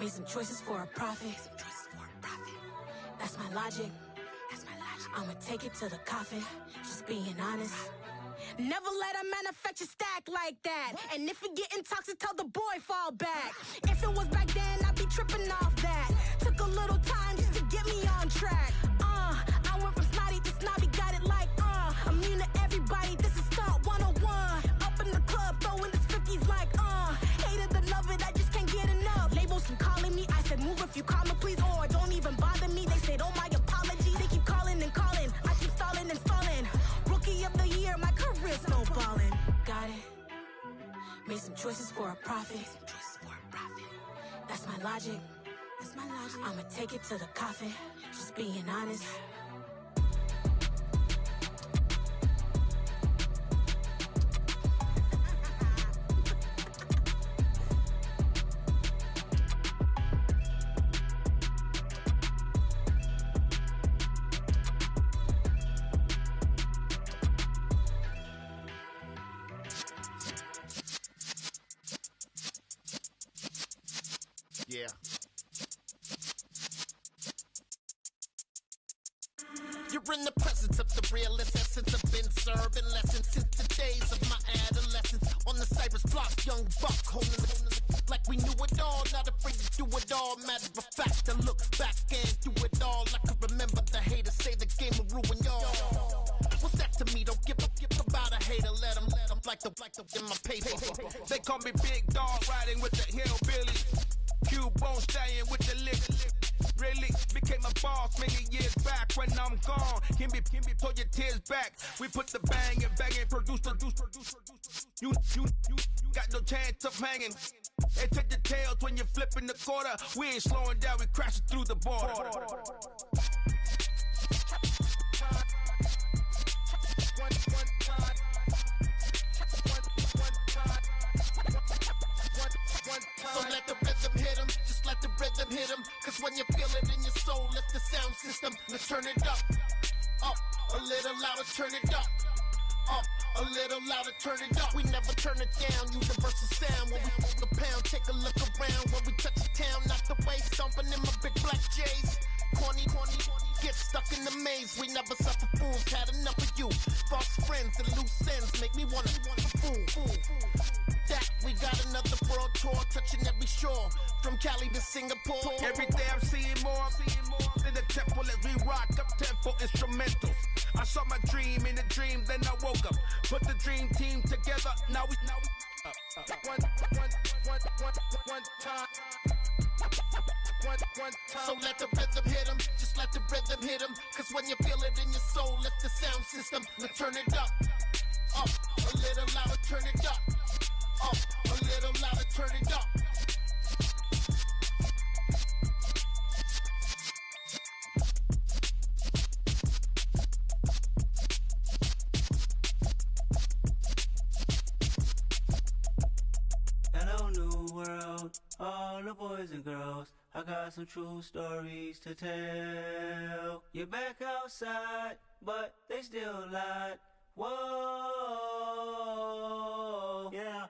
Made some choices for a profit. That's my logic. I'ma take it to the coffin. Just being honest. Never let a manufacture stack like that. And if it getting toxic, tell the boy fall back. If it was back then, I'd be tripping off that. Took a little time just to get me on track. I went from snotty to snobby, got it like immune to everybody, this is Stunt 101. Up in the club, throwing this 50s like hated to love it, I just can't get enough. Labels from calling me, I said move if you call me please, or don't even bother me. They said oh my apologies, they keep calling and calling, I keep stalling and stalling. Rookie of the year, my career snowballing. Got it. Made some choices for a profit. That's my logic. I'ma take it to the coffin. Just being honest. Yeah. You're in the presence of the realest essence. I've been serving lessons since the days of my adolescence. On the Cypress block, young buck holding the like we knew it all, not afraid to do it all. Matter of fact, I look back and do it all. I can remember the haters say the game will ruin y'all. What's that to me? Don't give about a hater. Let them like the in my paper. They call me Big Dog, riding with the hillbilly. Cubone staying with the lick. Really became a boss many years back. When I'm gone, can me pull your tears back. We put the bang and produce. You got no chance of hanging. They take the tails when you're flipping the quarter. We ain't slowing down, we crashing through the border. So let the rhythm hit him, just let the rhythm hit him. Cause when you feel it in your soul, lift the sound system. Now turn it up, a little louder, turn it up, a little louder, turn it up. We never turn it down, universal sound. When we move the pound, take a look around. When we touch the town, not the way, stomping in my big black J's. Corny, get stuck in the maze. We never suffer fools, had enough of you. False friends and loose ends make me wanna fool. That we got another world tour, touching every shore, from Cali to Singapore. Every day I'm seeing more in the temple as we rock up tempo instrumentals. I saw my dream in a dream, then I woke up. Put the dream team together, now we one time. So let the rhythm hit him, just let the rhythm hit him. Cause when you feel it in your soul, lift the sound system. Now turn it up, a little louder, turn it up, a little louder, turn it up. Hello, new world, all the boys and girls. I got some true stories to tell. You're back outside, but they still lied. Whoa, yeah.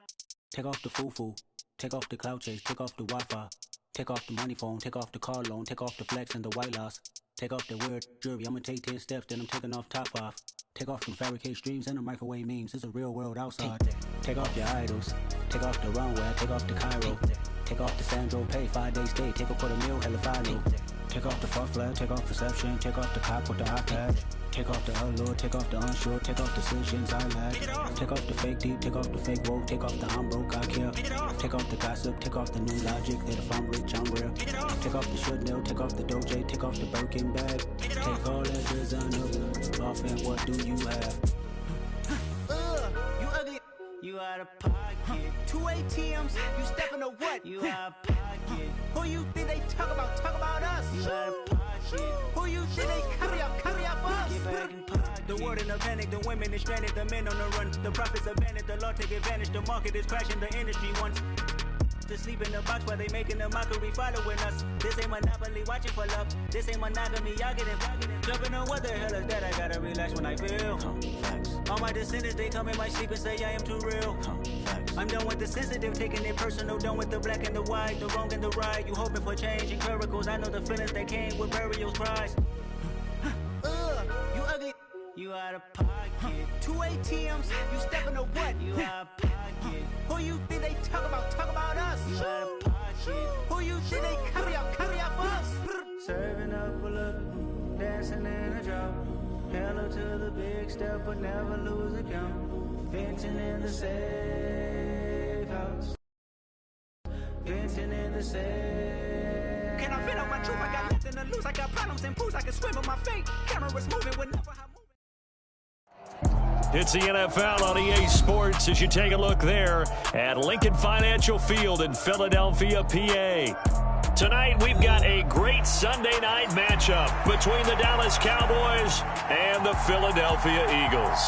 Take off the foo-foo, take off the cloud chase, take off the Wi-Fi, take off the money phone, take off the car loan, take off the flex and the white loss, take off the weird jewelry. I'ma take 10 steps, then I'm taking off top 5. Take off them fabricate streams and the microwave memes. It's a real world outside. Take off your idols, take off the runway, take off the Cairo, take off the Sandro Pay, 5-day stay, take off for the meal, hella final. Take off the fuck flag, take off perception, take off the cop with the iPad. Take off the allure, take off the unsure, take off decisions I lack. Take off the fake deep, take off the fake woke, take off the I'm broke, I care. Take off the gossip, take off the new logic, that if I'm rich, I'm real. Take off the should know, take off the doje, take off the Birkin bag. Take all that designer off and what do you have? You ugly. You out of pocket. 2 ATMs, you stepping to what? You out of pocket. Who you think they talk about? Talk about us. You out of pocket. Who you think they carry up for us? Get back in pocket. The world in a panic, the women is stranded, the men on the run. The profits abandoned, the law take advantage. The market is crashing, the industry wants to sleep in the box while they making a mockery following us. This ain't monopoly, watching for love. This ain't monogamy, y'all getting jumping on what the hell is that? I gotta relax when I feel. All my descendants, they come in my sleep and say I am too real. I'm done with the sensitive, taking it personal, done with the black and the white, the wrong and the right. You hoping for change and miracles. I know the feelings that came with burial cries. You ugly. You out of pocket. 2 ATMs, you stepping to what? You out of pocket. Who you think they talk about us? You out of pocket. Who you think they carry out for us? Serving up a look, dancing in a drop. Hello to the big step, but never lose a count. Venting in the safe house. Venting in the safe. Can I fit out my truth? I got nothing to lose. I got problems and pools. I can swim with my feet. Camera's moving whenever I move. It's the NFL on EA Sports as you take a look there at Lincoln Financial Field in Philadelphia, PA. Tonight we've got a great Sunday night matchup between the Dallas Cowboys and the Philadelphia Eagles.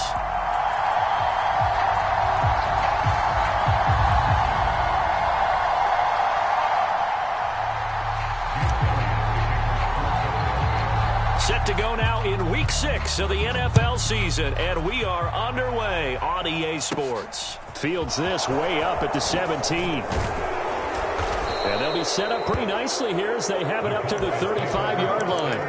Set to go now in Week 6 of the NFL season, and we are underway on EA Sports. Fields this way up at the 17. And they'll be set up pretty nicely here as they have it up to the 35-yard line.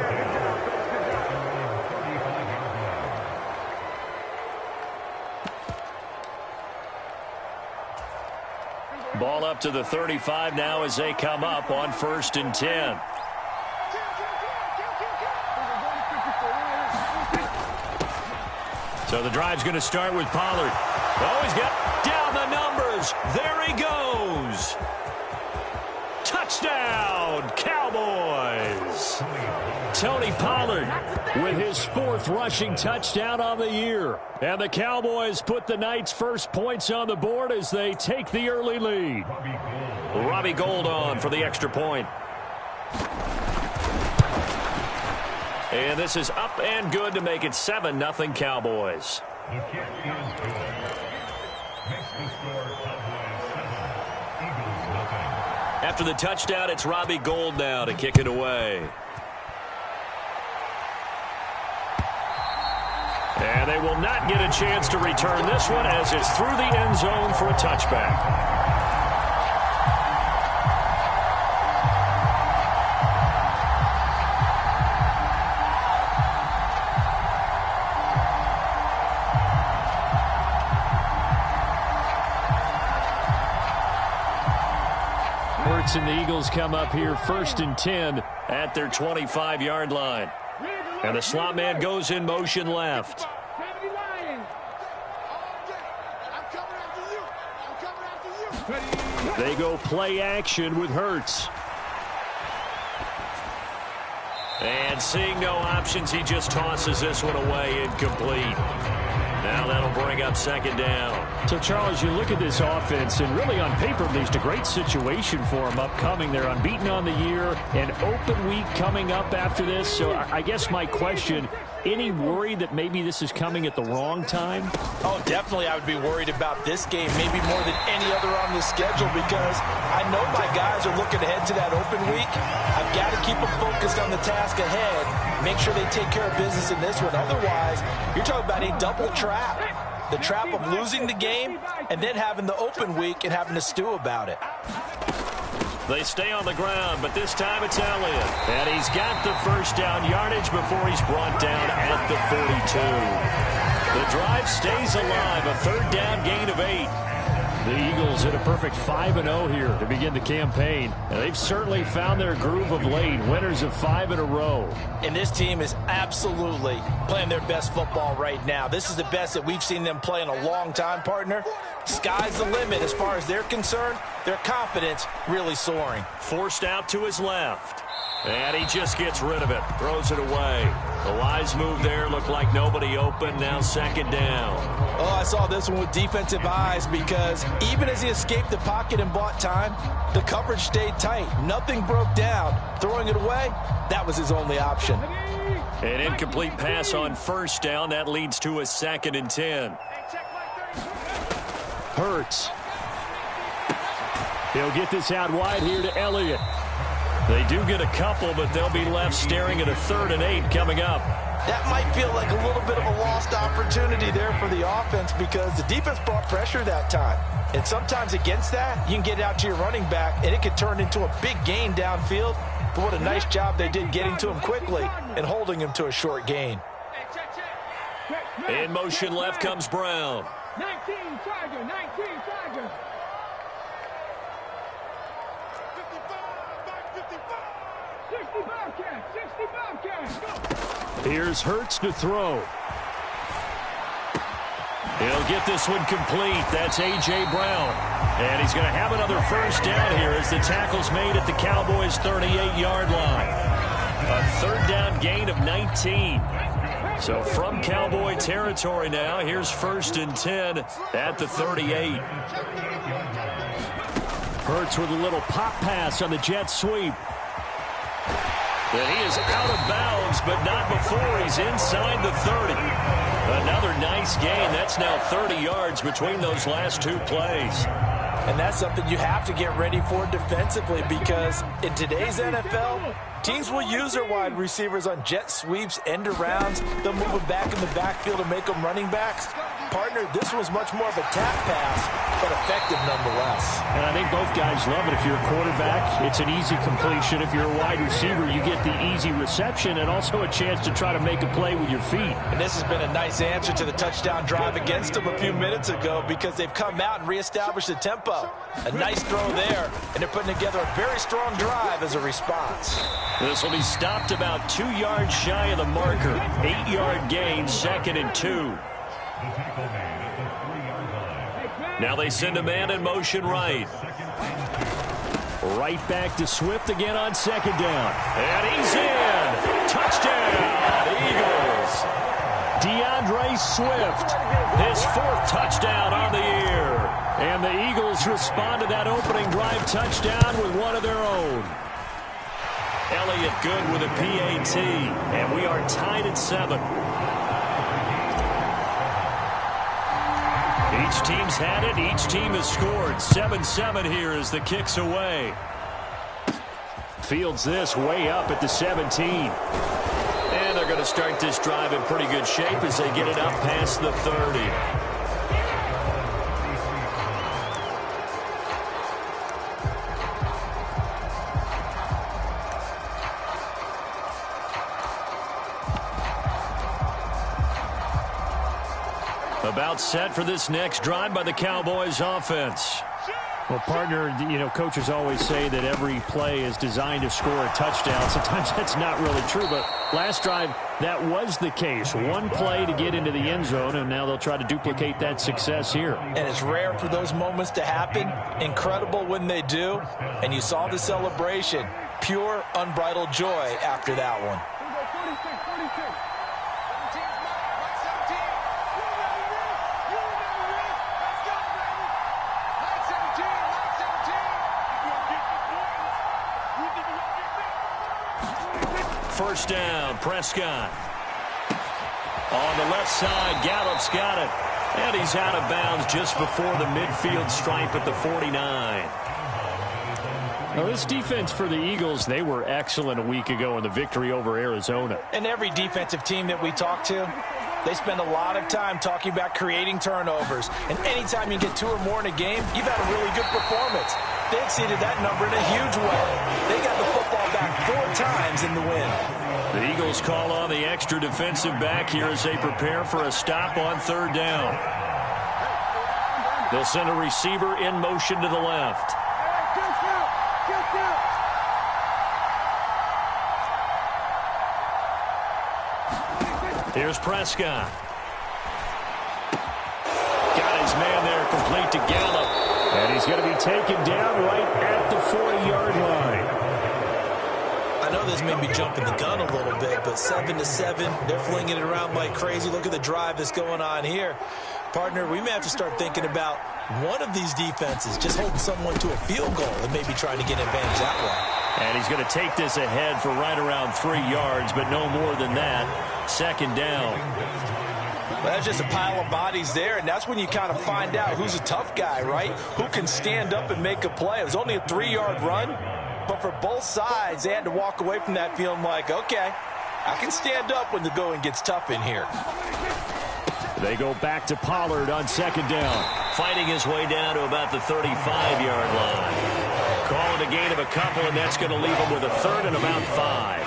Ball up to the 35 now as they come up on 1st and 10. So the drive's going to start with Pollard. Oh, he's got down the numbers. There he goes. Touchdown, Cowboys. Tony Pollard with his 4th rushing touchdown on the year. And the Cowboys put the night's first points on the board as they take the early lead. Robbie Gould on for the extra point. And this is up and good to make it 7-0 Cowboys. After the touchdown, it's Robbie Gould now to kick it away. And they will not get a chance to return this one as it's through the end zone for a touchback. And the Eagles come up here 1st and 10 at their 25-yard line. And the slot man goes in motion left. They go play action with Hurts. And seeing no options, he just tosses this one away incomplete. Now that'll bring up 2nd down. So, Charles, you look at this offense, and really on paper, at least a great situation for them upcoming. They're unbeaten on the year, an open week coming up after this. So I guess my question, any worry that maybe this is coming at the wrong time? Oh, definitely I would be worried about this game, maybe more than any other on the schedule, because I know my guys are looking ahead to that open week. I've got to keep them focused on the task ahead, make sure they take care of business in this one. Otherwise, you're talking about a double trap. The trap of losing the game and then having the open week and having to stew about it. They stay on the ground, but this time it's Elliott. And he's got the 1st down yardage before he's brought down at the 42. The drive stays alive, a 3rd down gain of 8. The Eagles hit a perfect 5-0 here to begin the campaign. And they've certainly found their groove of late, winners of 5 in a row. And this team is absolutely playing their best football right now. This is the best that we've seen them play in a long time, partner. Sky's the limit as far as they're concerned. Their confidence really soaring. Forced out to his left. And he just gets rid of it, throws it away. The wise move there, looked like nobody open, now 2nd down. Oh, I saw this one with defensive eyes because even as he escaped the pocket and bought time, the coverage stayed tight. Nothing broke down. Throwing it away, that was his only option. An incomplete pass on 1st down. That leads to a 2nd and 10. Hurts. He'll get this out wide here to Elliott. They do get a couple, but they'll be left staring at a 3rd and 8 coming up. that might feel like a little bit of a lost opportunity there for the offense because the defense brought pressure that time. And sometimes against that, you can get out to your running back, and it could turn into a big gain downfield. But what a nice job they did getting to him quickly and holding him to a short gain. In motion left comes Brown. 19 Tiger, 19 Tiger. 60 Bobcats, 60 Bobcats, go. Here's Hurts to throw. He'll get this one complete. That's A.J. Brown. And he's going to have another first down here as the tackle's made at the Cowboys' 38-yard line. A third down gain of 19. So from Cowboy territory now, here's 1st and 10 at the 38. Hurts with a little pop pass on the jet sweep. And he is out of bounds, but not before he's inside the 30. Another nice gain. That's now 30 yards between those last two plays. And that's something you have to get ready for defensively because in today's NFL, teams will use their wide receivers on jet sweeps, end arounds. They'll move them back in the backfield and make them running backs. Partner, this was much more of a tap pass, but effective nonetheless. And I think both guys love it. If you're a quarterback, it's an easy completion. If you're a wide receiver, you get the easy reception and also a chance to try to make a play with your feet. And this has been a nice answer to the touchdown drive against them a few minutes ago because they've come out and reestablished the tempo. A nice throw there, and they're putting together a very strong drive as a response. This will be stopped about 2 yards shy of the marker. 8-yard gain, 2nd and 2. Now they send a man in motion right. Right back to Swift again on 2nd down. And he's in. Touchdown, Eagles. DeAndre Swift, his 4th touchdown on the year. And the Eagles respond to that opening drive touchdown with one of their own. Elliott good with a PAT, and we are tied at 7. Each team's had it. Each team has scored. 7-7 here as the kick's away. Fields this way up at the 17. And they're going to start this drive in pretty good shape as they get it up past the 30. About set for this next drive by the Cowboys offense. Well, partner, you know, coaches always say that every play is designed to score a touchdown. Sometimes that's not really true, but last drive, that was the case. One play to get into the end zone, and now they'll try to duplicate that success here. And it's rare for those moments to happen. Incredible when they do. And you saw the celebration. Pure, unbridled joy after that one. First down, Prescott. On the left side, Gallup's got it. And he's out of bounds just before the midfield stripe at the 49. Now, this defense for the Eagles, they were excellent a week ago in the victory over Arizona. And every defensive team that we talk to, they spend a lot of time talking about creating turnovers. And anytime you get 2 or more in a game, you've had a really good performance. They exceeded that number in a huge way. They got the football back 4 times in the win. The Eagles call on the extra defensive back here as they prepare for a stop on 3rd down. They'll send a receiver in motion to the left. Here's Prescott. Got his man there, complete to Gallup. And he's going to be taken down right at the 40-yard line. I know this may be jumping the gun a little bit, but 7-7, they're flinging it around like crazy. Look at the drive that's going on here. Partner, we may have to start thinking about one of these defenses just holding someone to a field goal and maybe trying to get an advantage that way. And he's going to take this ahead for right around 3 yards, but no more than that. 2nd down. Well, that's just a pile of bodies there, and that's when you kind of find out who's a tough guy, right? Who can stand up and make a play. It was only a 3-yard run, but for both sides, they had to walk away from that feeling like, okay, I can stand up when the going gets tough in here. They go back to Pollard on second down. Fighting his way down to about the 35-yard line. Calling a gain of a couple, and that's going to leave him with a third and about 5.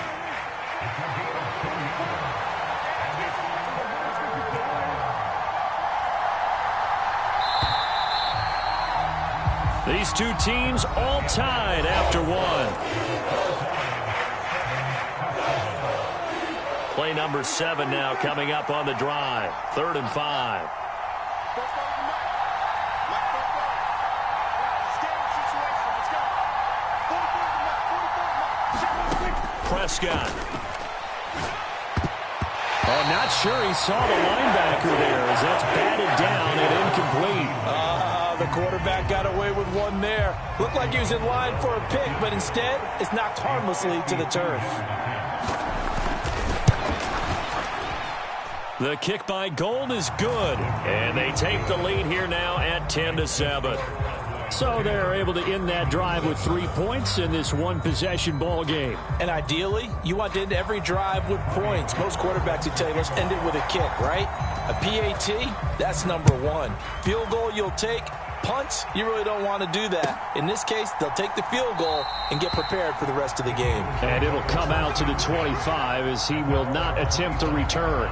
These two teams all tied after one. Play number 7 now coming up on the drive. 3rd and 5. Prescott. Oh, not sure he saw the linebacker there as that's batted down and incomplete. The quarterback got away with one there. Looked like he was in line for a pick, but instead it's knocked harmlessly to the turf. The kick by Gold is good, and they take the lead here now at 10-7. So they're able to end that drive with 3 points in this one-possession ball game. And ideally, you want to end every drive with points. Most quarterbacks would tell you, let's end it with a kick, right? A PAT, that's number 1. Field goal you'll take. Punts, you really don't want to do that. In this case, they'll take the field goal and get prepared for the rest of the game. And it'll come out to the 25 as he will not attempt to return.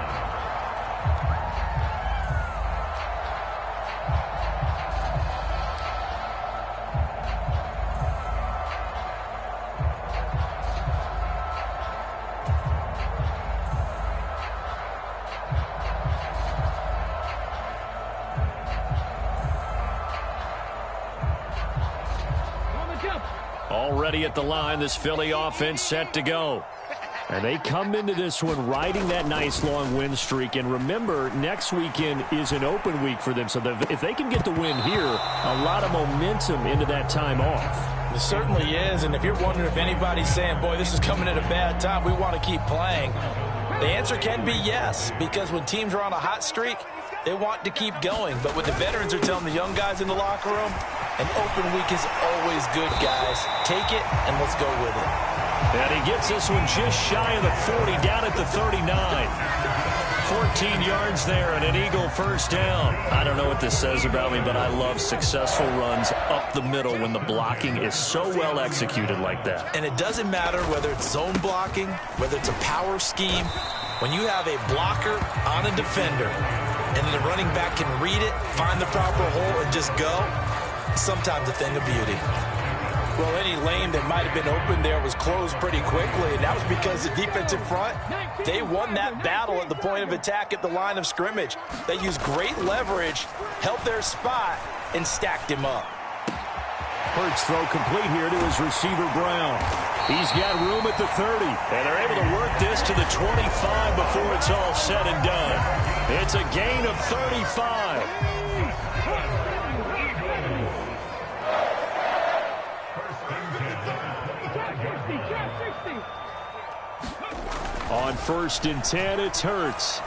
Already at the line, this Philly offense set to go. And they come into this one riding that nice long win streak. And remember, next weekend is an open week for them. So if they can get the win here, a lot of momentum into that time off. It certainly is. And if you're wondering if anybody's saying, boy, this is coming at a bad time, we want to keep playing, the answer can be yes. Because when teams are on a hot streak, they want to keep going. But what the veterans are telling the young guys in the locker room, an open week is always good, guys. Take it, and let's go with it. And he gets this one just shy of the 40, down at the 39. 14 yards there and an Eagle first down. I don't know what this says about me, but I love successful runs up the middle when the blocking is so well executed like that. And it doesn't matter whether it's zone blocking, whether it's a power scheme. When you have a blocker on a defender and the running back can read it, find the proper hole, and just go, sometimes a thing of beauty. Well, any lane that might have been open there was closed pretty quickly, and that was because the defensive front, they won that battle at the point of attack at the line of scrimmage. They used great leverage, held their spot, and stacked him up. Hurts throw complete here to his receiver, Brown. He's got room at the 30. And they're able to work this to the 25 before it's all said and done. It's a gain of 35. On 1st and 10, it's Hurts.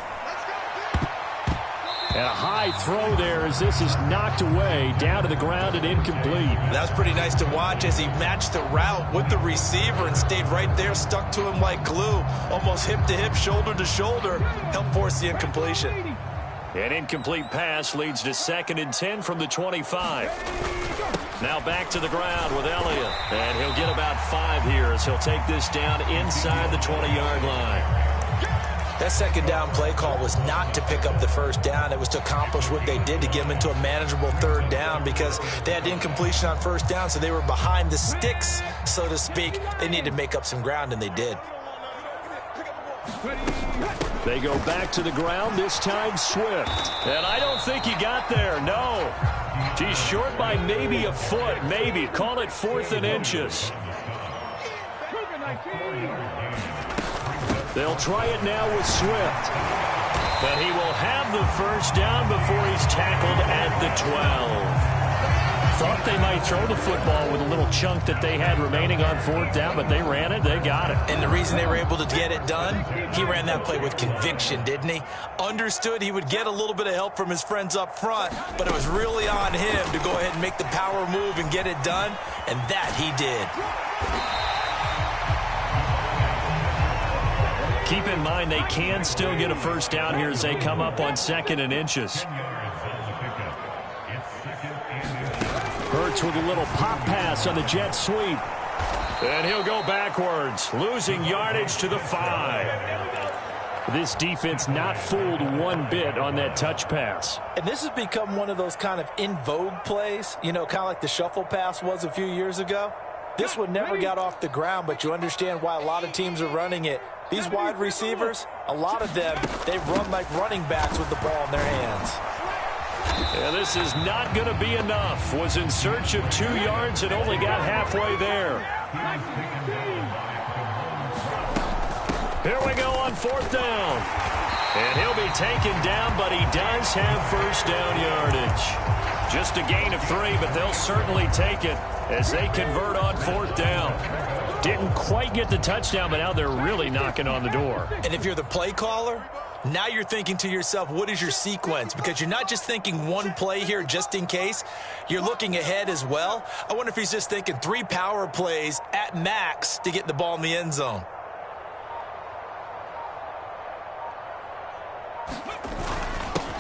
And a high throw there as this is knocked away, down to the ground and incomplete. That was pretty nice to watch as he matched the route with the receiver and stayed right there, stuck to him like glue, almost hip to hip, shoulder to shoulder, helped force the incompletion. An incomplete pass leads to 2nd and 10 from the 25. Now back to the ground with Elliott. And he'll get about 5 here as he'll take this down inside the 20-yard line. That second down play call was not to pick up the first down. It was to accomplish what they did to get them into a manageable 3rd down because they had incompletion on 1st down, so they were behind the sticks, so to speak. They needed to make up some ground, and they did. They go back to the ground, this time Swift. And I don't think he got there, no. He's short by maybe a foot, maybe. Call it 4th and inches. They'll try it now with Swift. But he will have the first down before he's tackled at the 12. Thought they might throw the football with a little chunk that they had remaining on 4th down, but they ran it, they got it. And the reason they were able to get it done, he ran that play with conviction, didn't he? Understood he would get a little bit of help from his friends up front, but it was really on him to go ahead and make the power move and get it done, and that he did. Keep in mind they can still get a first down here as they come up on 2nd and inches. Hurts with a little pop pass on the jet sweep. And he'll go backwards, losing yardage to the 5. This defense not fooled one bit on that touch pass. And this has become one of those kind of in vogue plays, you know, kind of like the shuffle pass was a few years ago. This one never got off the ground, but you understand why a lot of teams are running it. These wide receivers, a lot of them, they've run like running backs with the ball in their hands. Yeah, this is not going to be enough. Was in search of 2 yards and only got halfway there. Here we go on 4th down. And he'll be taken down, but he does have first down yardage. Just a gain of 3, but they'll certainly take it as they convert on 4th down. Didn't quite get the touchdown, but now they're really knocking on the door. And if you're the play caller, now you're thinking to yourself, what is your sequence? Because you're not just thinking one play here just in case. You're looking ahead as well. I wonder if he's just thinking 3 power plays at max to get the ball in the end zone.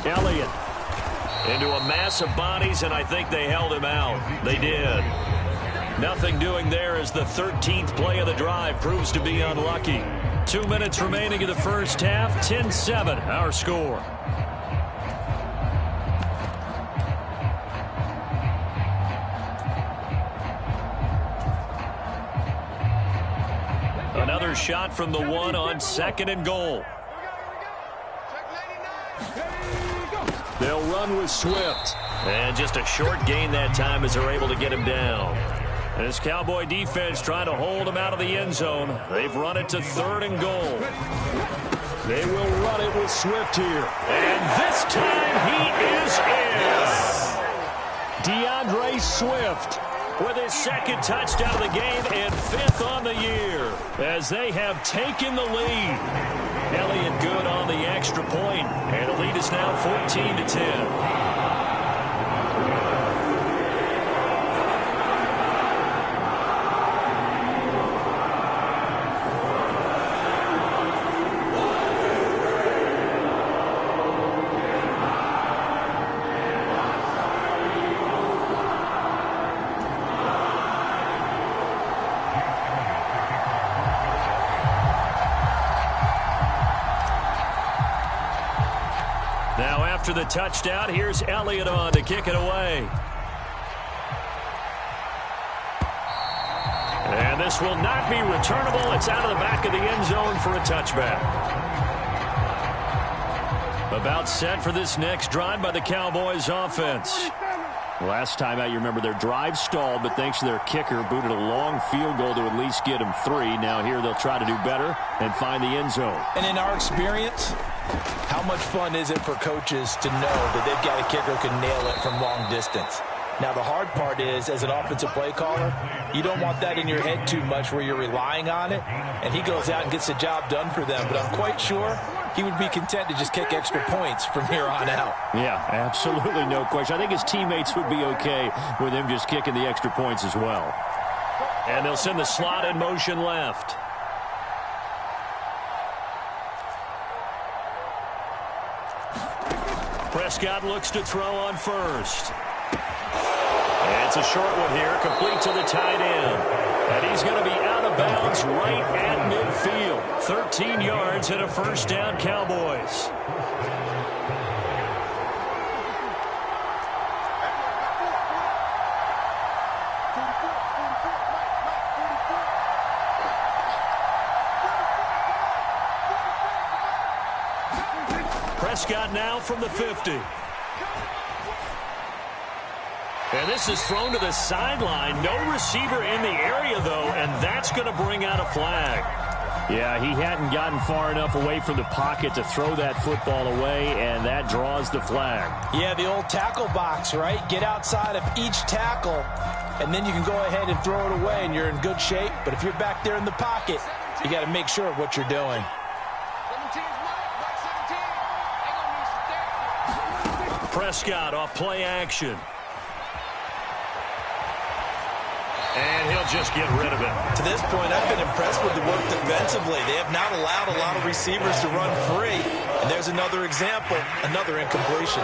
Elliott. Into a mass of bodies, and I think they held him out. They did. Nothing doing there as the 13th play of the drive proves to be unlucky. 2 minutes remaining in the first half. 10-7, our score. Another shot from the 1 on 2nd and goal. They'll run with Swift. And just a short gain that time as they're able to get him down. This Cowboy defense trying to hold him out of the end zone. They've run it to 3rd and goal. They will run it with Swift here. And this time he is in. DeAndre Swift with his 2nd touchdown of the game and 5th on the year as they have taken the lead. Elliott good on the extra point, and the lead is now 14-10. Now after the touchdown, here's Elliott on to kick it away. And this will not be returnable. It's out of the back of the end zone for a touchback. About set for this next drive by the Cowboys offense. Last time out, you remember their drive stalled, but thanks to their kicker, booted a long field goal to at least get them 3. Now here they'll try to do better and find the end zone. And in our experience, how much fun is it for coaches to know that they've got a kicker who can nail it from long distance? Now, the hard part is, as an offensive play caller, you don't want that in your head too much where you're relying on it, and he goes out and gets the job done for them. But I'm quite sure he would be content to just kick extra points from here on out. Yeah, absolutely no question. I think his teammates would be okay with him just kicking the extra points as well. And they'll send the slot in motion left. Prescott looks to throw on first. And it's a short one here, complete to the tight end. And he's going to be out of bounds right at midfield. 13 yards and a first down, Cowboys. Prescott now from the 50. And this is thrown to the sideline. No receiver in the area, though, and that's going to bring out a flag. Yeah, he hadn't gotten far enough away from the pocket to throw that football away, and that draws the flag. Yeah, the old tackle box, right? Get outside of each tackle, and then you can go ahead and throw it away, and you're in good shape. But if you're back there in the pocket, you got to make sure of what you're doing. Prescott off play action. And he'll just get rid of it. To this point, I've been impressed with the work defensively. They have not allowed a lot of receivers to run free. And there's another example, another incompletion.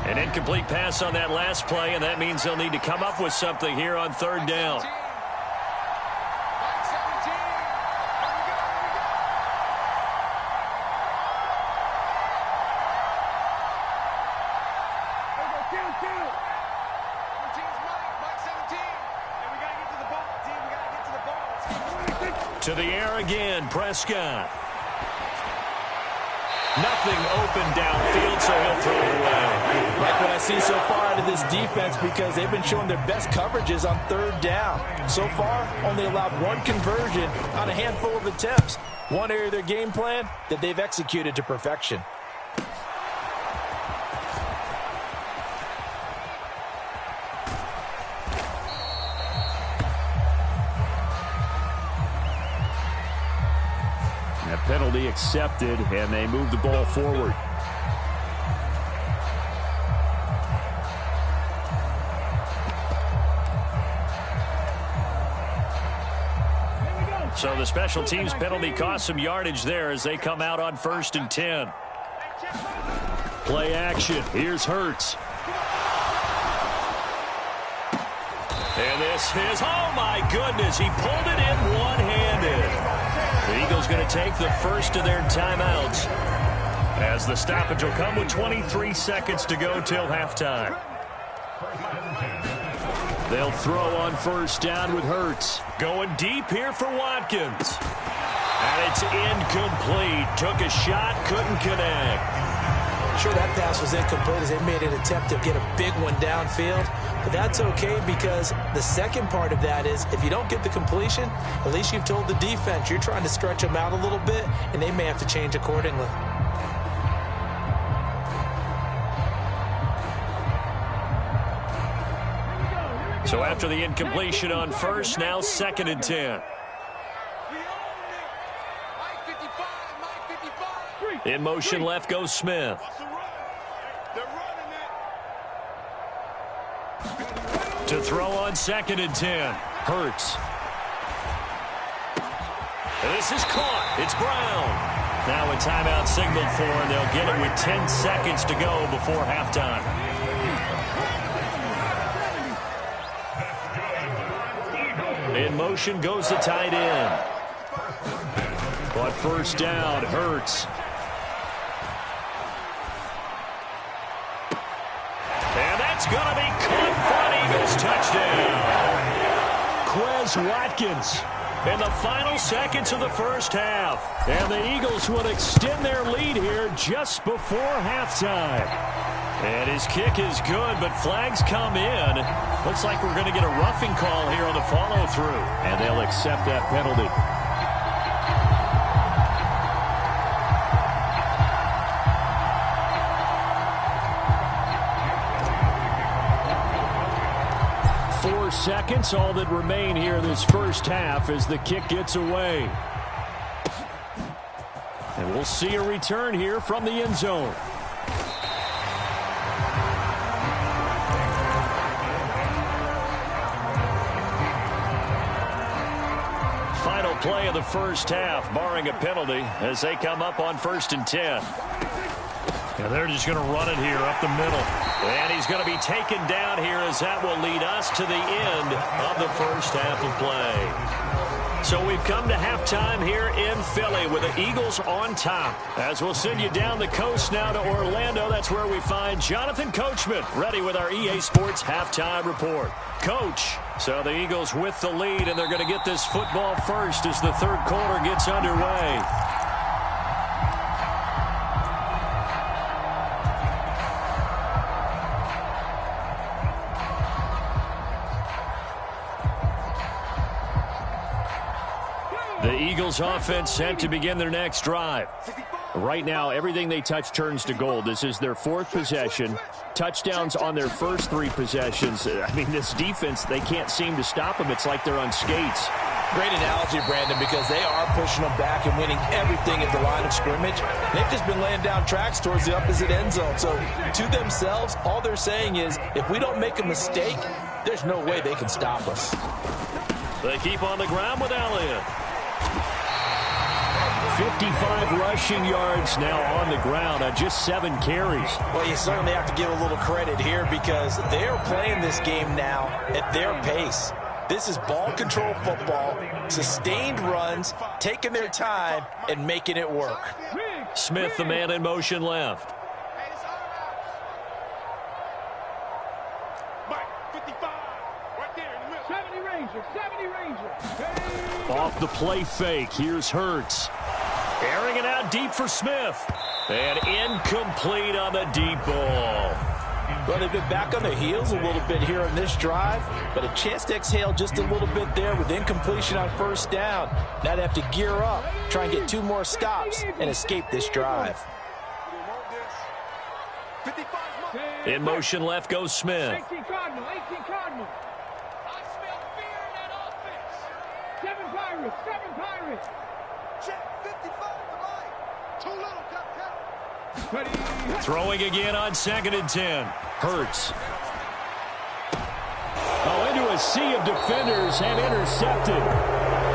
An incomplete pass on that last play, and that means they'll need to come up with something here on third down. To the air again, Prescott. Nothing open downfield, so he'll throw it away. Like what I see so far out of this defense, because they've been showing their best coverages on third down. So far, only allowed one conversion on a handful of attempts. One area of their game plan that they've executed to perfection. Penalty accepted, and they move the ball forward. So the special teams penalty cost some yardage there as they come out on 1st and 10. Play action. Here's Hurts. And this is, oh my goodness, he pulled it in one-handed. The Eagles going to take the first of their timeouts as the stoppage will come with 23 seconds to go till halftime. They'll throw on 1st down with Hurts. Going deep here for Watkins. And it's incomplete. Took a shot, couldn't connect. Sure, that pass was incomplete as they made an attempt to get a big one downfield. But that's okay because the second part of that is if you don't get the completion, at least you've told the defense you're trying to stretch them out a little bit, and they may have to change accordingly. So after the incompletion on 1st, now 2nd and 10. In motion left goes Smith. To throw on 2nd and 10. Hurts. And this is caught. It's Brown. Now a timeout signaled for, and they'll get it with 10 seconds to go before halftime. In motion goes the tight end. But 1st down, Hurts. And that's going to be caught for an Eagles touchdown. Quez Watkins in the final seconds of the first half. And the Eagles will extend their lead here just before halftime. And his kick is good, but flags come in. Looks like we're going to get a roughing call here on the follow-through. And they'll accept that penalty. Seconds, all that remain here in this first half as the kick gets away. And we'll see a return here from the end zone. Final play of the first half, barring a penalty, as they come up on 1st and 10. And they're just going to run it here up the middle. And he's going to be taken down here as that will lead us to the end of the first half of play. So we've come to halftime here in Philly with the Eagles on top. As we'll send you down the coast now to Orlando, that's where we find Jonathan Coachman ready with our EA Sports halftime report. Coach, so the Eagles with the lead, and they're going to get this football first as the third quarter gets underway. The Eagles offense set to begin their next drive. Right now, everything they touch turns to gold. This is their 4th possession. Touchdowns on their first 3 possessions. I mean, this defense, they can't seem to stop them. It's like they're on skates. Great analogy, Brandon, because they are pushing them back and winning everything at the line of scrimmage. They've just been laying down tracks towards the opposite end zone. So to themselves, all they're saying is, if we don't make a mistake, there's no way they can stop us. They keep on the ground with Elliott. 55 rushing yards now on the ground on just 7 carries. Well, you certainly have to give a little credit here because they're playing this game now at their pace. This is ball control football, sustained runs, taking their time, and making it work. Smith, the man in motion left. Off the play fake, here's Hurts. Airing it out deep for Smith. And incomplete on the deep ball. Well, they've been back on their heels a little bit here on this drive, but a chance to exhale just a little bit there with incompletion on first down. Now they have to gear up, try and get 2 more stops, and escape this drive. In motion left goes Smith. 18 Cardinal. I smell fear in that offense. 7 Pirates. Check 55 for life. Too little, Captain. Throwing again on 2nd and 10. Hurts. Oh, into a sea of defenders and intercepted.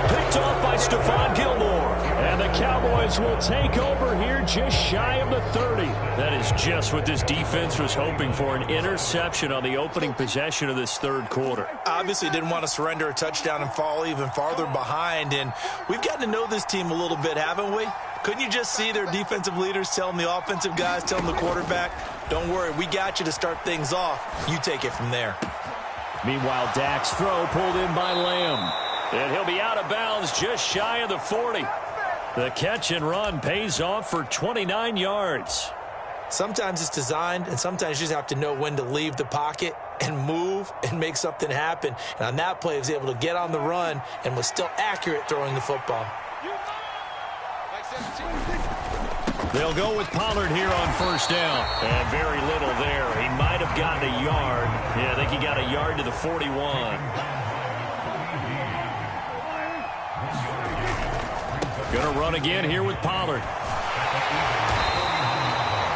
Picked off by Stephon Gilmore. And the Cowboys will take over here just shy of the 30. That is just what this defense was hoping for, an interception on the opening possession of this 3rd quarter. Obviously didn't want to surrender a touchdown and fall even farther behind. And we've gotten to know this team a little bit, haven't we? Couldn't you just see their defensive leaders telling the offensive guys, telling the quarterback, don't worry, we got you to start things off. You take it from there. Meanwhile, Dak's throw pulled in by Lamb. And he'll be out of bounds just shy of the 40. The catch and run pays off for 29 yards. Sometimes it's designed, and sometimes you just have to know when to leave the pocket and move and make something happen. And on that play, he was able to get on the run and was still accurate throwing the football. They'll go with Pollard here on first down. And very little there. He might have gotten a yard. Yeah, I think he got a yard to the 41. Going to run again here with Pollard.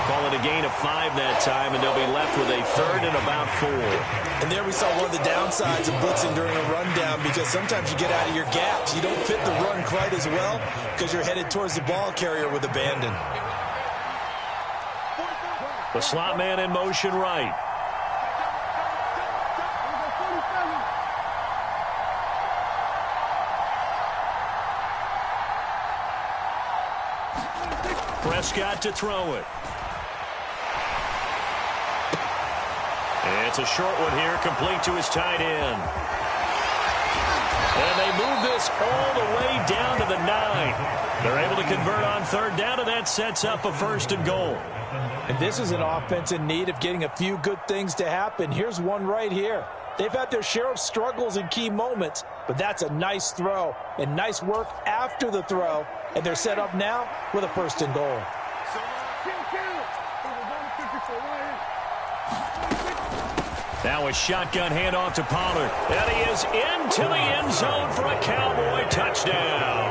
Call it a gain of 5 that time, and they'll be left with a 3rd and about 4. And there we saw one of the downsides of blitzing during a rundown, because sometimes you get out of your gaps. You don't fit the run quite as well because you're headed towards the ball carrier with abandon. The slot man in motion right. Prescott to throw it. And it's a short one here, complete to his tight end. And they move this all the way down to the 9. They're able to convert on 3rd down, and that sets up a 1st and goal. And this is an offense in need of getting a few good things to happen. Here's one right here. They've had their share of struggles in key moments, but that's a nice throw and nice work after the throw. And they're set up now with a 1st and goal. Now a shotgun handoff to Pollard. And he is into the end zone for a Cowboy touchdown.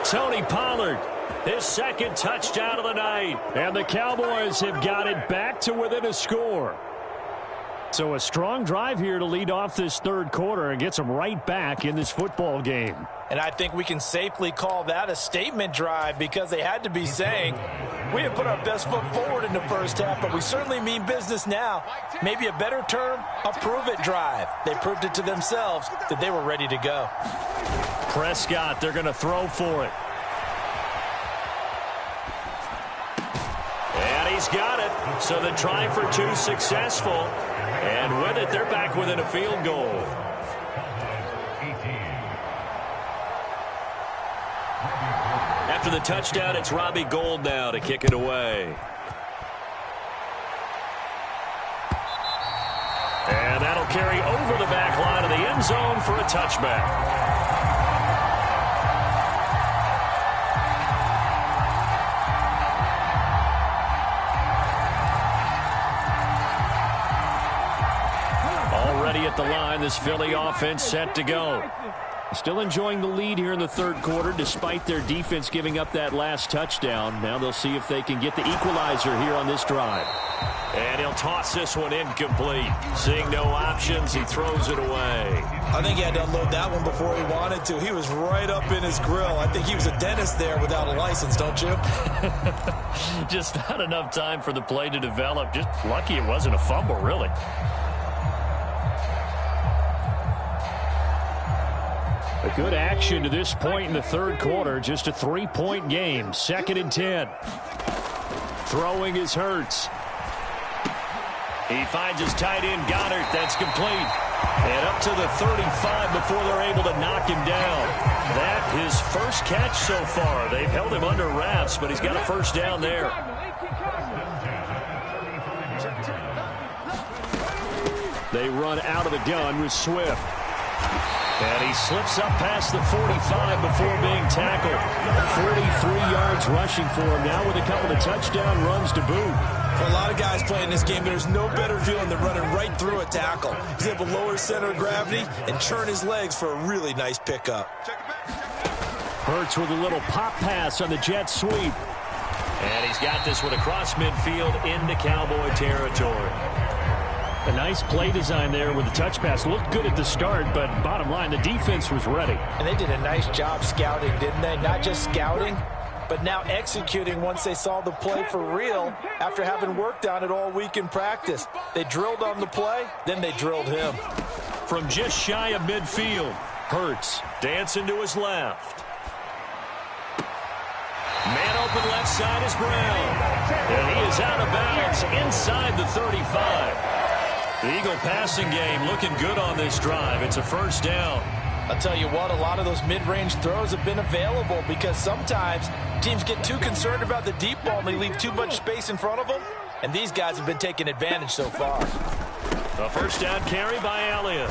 Tony Pollard, his 2nd touchdown of the night. And the Cowboys have got it back to within a score. So a strong drive here to lead off this 3rd quarter and gets them right back in this football game. And I think we can safely call that a statement drive, because they had to be saying, we didn't put our best foot forward in the first half, but we certainly mean business now. Maybe a better term, a prove-it drive. They proved it to themselves that they were ready to go. Prescott, they're going to throw for it. And he's got it. So the try for 2 successful. And with it, they're back within a field goal. After the touchdown, it's Robbie Gould now to kick it away. And that'll carry over the back line of the end zone for a touchback. Already at the line, this Philly offense set to go. Still enjoying the lead here in the third quarter, despite their defense giving up that last touchdown. Now they'll see if they can get the equalizer here on this drive. And he'll toss this one incomplete. Seeing no options, he throws it away. I think he had to unload that one before he wanted to. He was right up in his grill. I think he was a dentist there without a license, don't you? Just not enough time for the play to develop. Just lucky it wasn't a fumble, really. A good action to this point in the third quarter. Just a 3-point game. 2nd and 10. Throwing is Hurts. He finds his tight end, Goddard. That's complete. And up to the 35 before they're able to knock him down. That his first catch so far. They've held him under wraps, but he's got a first down there. They run out of the gun with Swift. And he slips up past the 45 before being tackled. 43 yards rushing for him now with a couple of touchdown runs to boot. For a lot of guys playing this game, there's no better feeling than running right through a tackle. He's able to lower center of gravity and churn his legs for a really nice pickup. Hurts with a little pop pass on the jet sweep. And he's got this one across midfield into Cowboy territory. A nice play design there with the touch pass. Looked good at the start, but bottom line, the defense was ready. And they did a nice job scouting, didn't they? Not just scouting, but now executing once they saw the play for real after having worked on it all week in practice. They drilled on the play, then they drilled him. From just shy of midfield, Hurts dancing to his left. Man open left side is Brown. And he is out of bounds inside the 35. The Eagle passing game looking good on this drive. It's a first down. I'll tell you what, a lot of those mid-range throws have been available because sometimes teams get too concerned about the deep ball and they leave too much space in front of them. And these guys have been taking advantage so far. A first down carry by Elliott.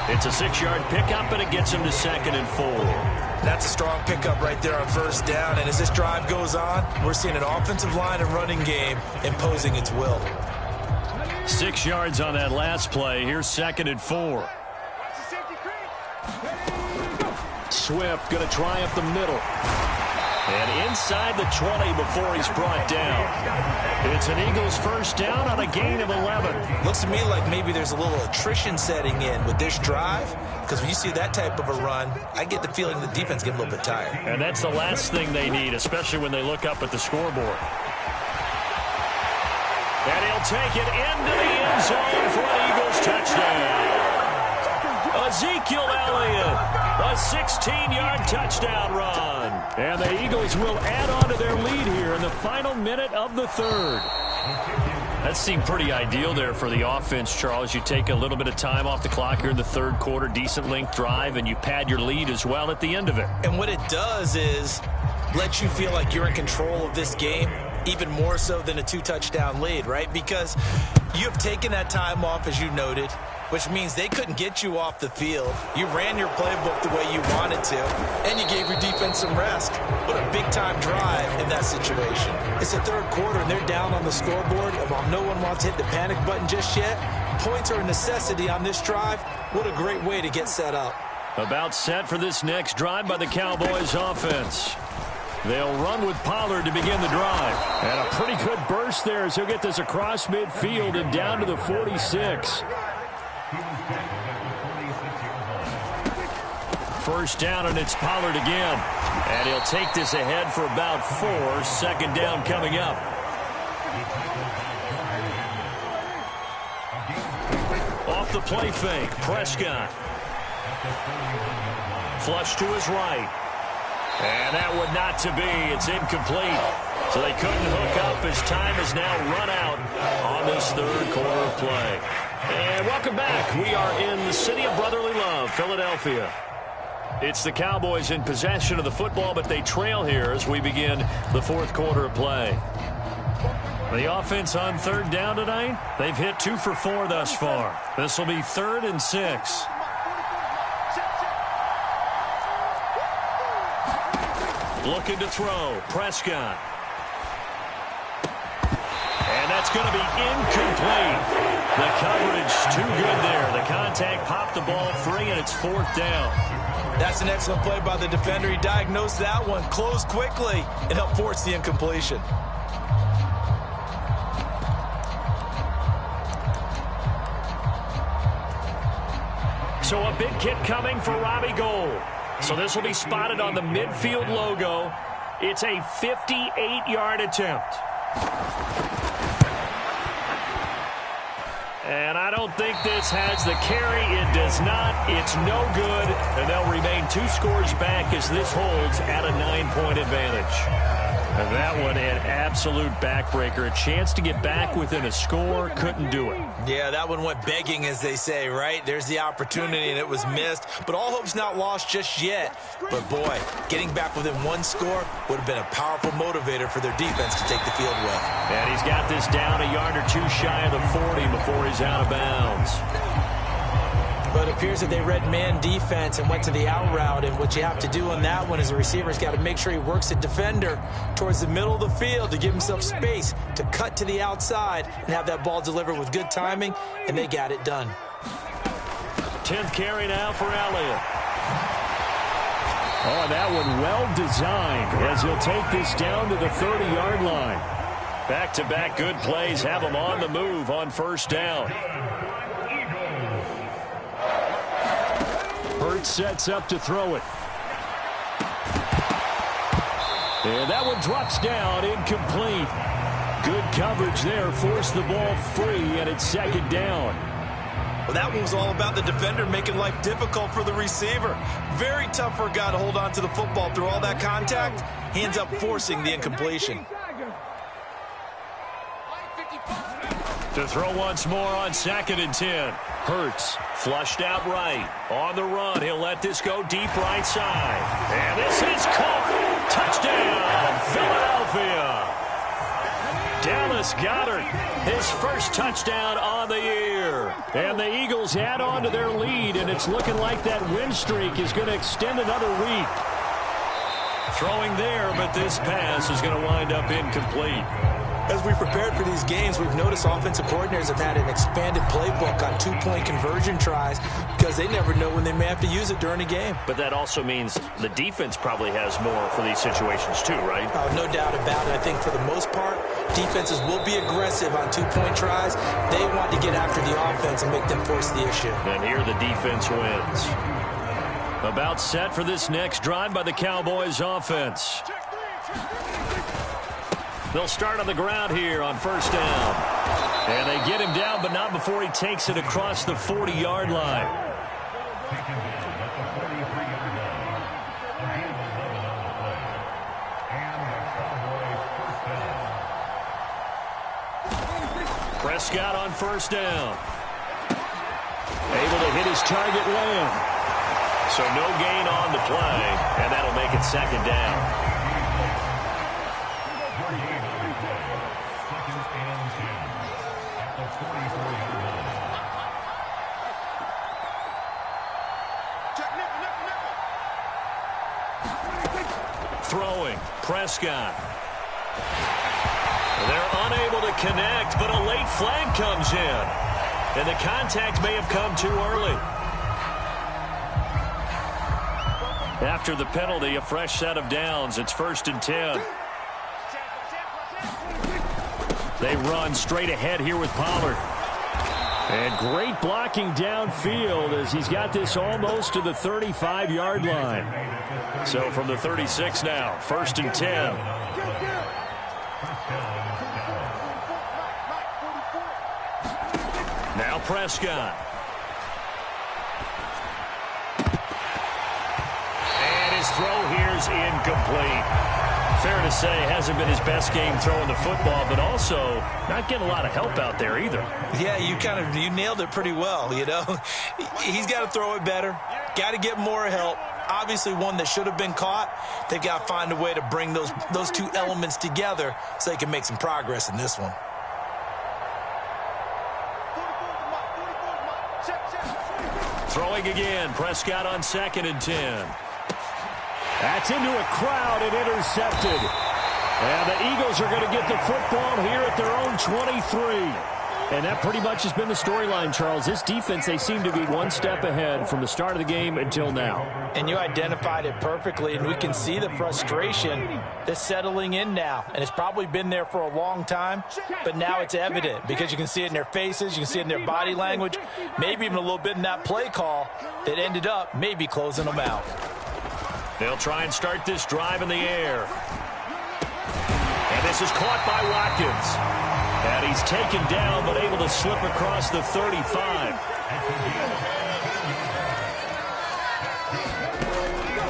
It's a 6-yard pickup, and it gets him to 2nd and 4. That's a strong pickup right there on first down. And as this drive goes on, we're seeing an offensive line and running game imposing its will. 6 yards on that last play. Here's 2nd and 4. Swift going to try up the middle. And inside the 20 before he's brought down. It's an Eagles first down on a gain of 11. Looks to me like maybe there's a little attrition setting in with this drive, because when you see that type of a run, I get the feeling the defense gets a little bit tired. And that's the last thing they need, especially when they look up at the scoreboard. And he'll take it into the end zone for an Eagles touchdown. Ezekiel Elliott, a 16-yard touchdown run. And the Eagles will add on to their lead here in the final minute of the third. That seemed pretty ideal there for the offense, Charles. You take a little bit of time off the clock here in the third quarter, decent length drive, and you pad your lead as well at the end of it. And what it does is let you feel like you're in control of this game, even more so than a 2-touchdown lead, right? Because you have taken that time off, as you noted, which means they couldn't get you off the field. You ran your playbook the way you wanted to, and you gave your defense some rest. What a big-time drive in that situation. It's the third quarter, and they're down on the scoreboard, and while no one wants to hit the panic button just yet, points are a necessity on this drive. What a great way to get set up. About set for this next drive by the Cowboys offense. They'll run with Pollard to begin the drive. And a pretty good burst there as he'll get this across midfield and down to the 46. First down, and it's Pollard again. And he'll take this ahead for about 4. 2nd down coming up. Off the play fake, Prescott. Flush to his right. And that would not to be. It's incomplete. So they couldn't hook up as time has now run out on this third quarter of play. And welcome back. We are in the city of brotherly love, Philadelphia. It's the Cowboys in possession of the football, but they trail here as we begin the fourth quarter of play. The offense on third down tonight, they've hit 2 for 4 thus far. This will be 3rd and 6. Looking to throw, Prescott. And that's going to be incomplete. The coverage too good there. The contact popped the ball free, and it's 4th down. That's an excellent play by the defender. He diagnosed that one, closed quickly, and helped force the incompletion. So a big kick coming for Robbie Gould. So this will be spotted on the midfield logo. It's a 58-yard attempt. And I don't think this has the carry. It does not. It's no good. And they'll remain 2 scores back as this holds at a 9-point advantage. And that one, an absolute backbreaker. A chance to get back within a score. Couldn't do it. Yeah, that one went begging, as they say, right? There's the opportunity, and it was missed. But all hope's not lost just yet. But, boy, getting back within 1 score would have been a powerful motivator for their defense to take the field with. And he's got this down a yard or 2 shy of the 40 before he's out of bounds. But it appears that they read man defense and went to the out route. And what you have to do on that one is the receiver's got to make sure he works the defender towards the middle of the field to give himself space to cut to the outside and have that ball delivered with good timing, and they got it done. 10th carry now for Elliott. Oh, that one well designed as he'll take this down to the 30-yard line. Back-to-back good plays have him on the move on 1st down. Hurts sets up to throw it. And that one drops down, incomplete. Good coverage there, forced the ball free, and it's 2nd down. Well, that one was all about the defender making life difficult for the receiver. Very tough for a guy to hold on to the football through all that contact. He ends up forcing the incompletion. To throw once more on 2nd and 10. Hurts flushed out right. On the run, he'll let this go deep right side. And this is caught. Touchdown, Philadelphia. Dallas Goedert, his first touchdown on the year. And the Eagles add on to their lead, and it's looking like that win streak is going to extend another week. Throwing there, but this pass is going to wind up incomplete. As we prepared for these games, we've noticed offensive coordinators have had an expanded playbook on 2-point conversion tries because they never know when they may have to use it during a game. But that also means the defense probably has more for these situations too, right? No doubt about it. I think for the most part, defenses will be aggressive on 2-point tries. They want to get after the offense and make them force the issue. And here the defense wins. About set for this next drive by the Cowboys offense. They'll start on the ground here on 1st down. And they get him down, but not before he takes it across the 40-yard line. Prescott on 1st down. Able to hit his target Lamb. So no gain on the play, and that'll make it 2nd down. Throwing, Prescott. They're unable to connect, but a late flag comes in. And the contact may have come too early. After the penalty, a fresh set of downs. It's 1st and 10. They run straight ahead here with Pollard. And great blocking downfield as he's got this almost to the 35-yard line. So from the 36 now, 1st and 10. Now Prescott. And his throw here is incomplete. Fair to say, hasn't been his best game throwing the football, but also not getting a lot of help out there either. Yeah, you nailed it pretty well, you know. He's got to throw it better. Got to get more help. Obviously one that should have been caught. They've got to find a way to bring those two elements together so they can make some progress in this one. Throwing again, Prescott on 2nd and 10. That's into a crowd and intercepted. And the Eagles are going to get the football here at their own 23. And that pretty much has been the storyline, Charles. This defense, they seem to be one step ahead from the start of the game until now. And you identified it perfectly, and we can see the frustration that's settling in now. And it's probably been there for a long time, but now it's evident because you can see it in their faces, you can see it in their body language, maybe even a little bit in that play call that ended up maybe closing them out. They'll try and start this drive in the air. And this is caught by Watkins. And he's taken down, but able to slip across the 35.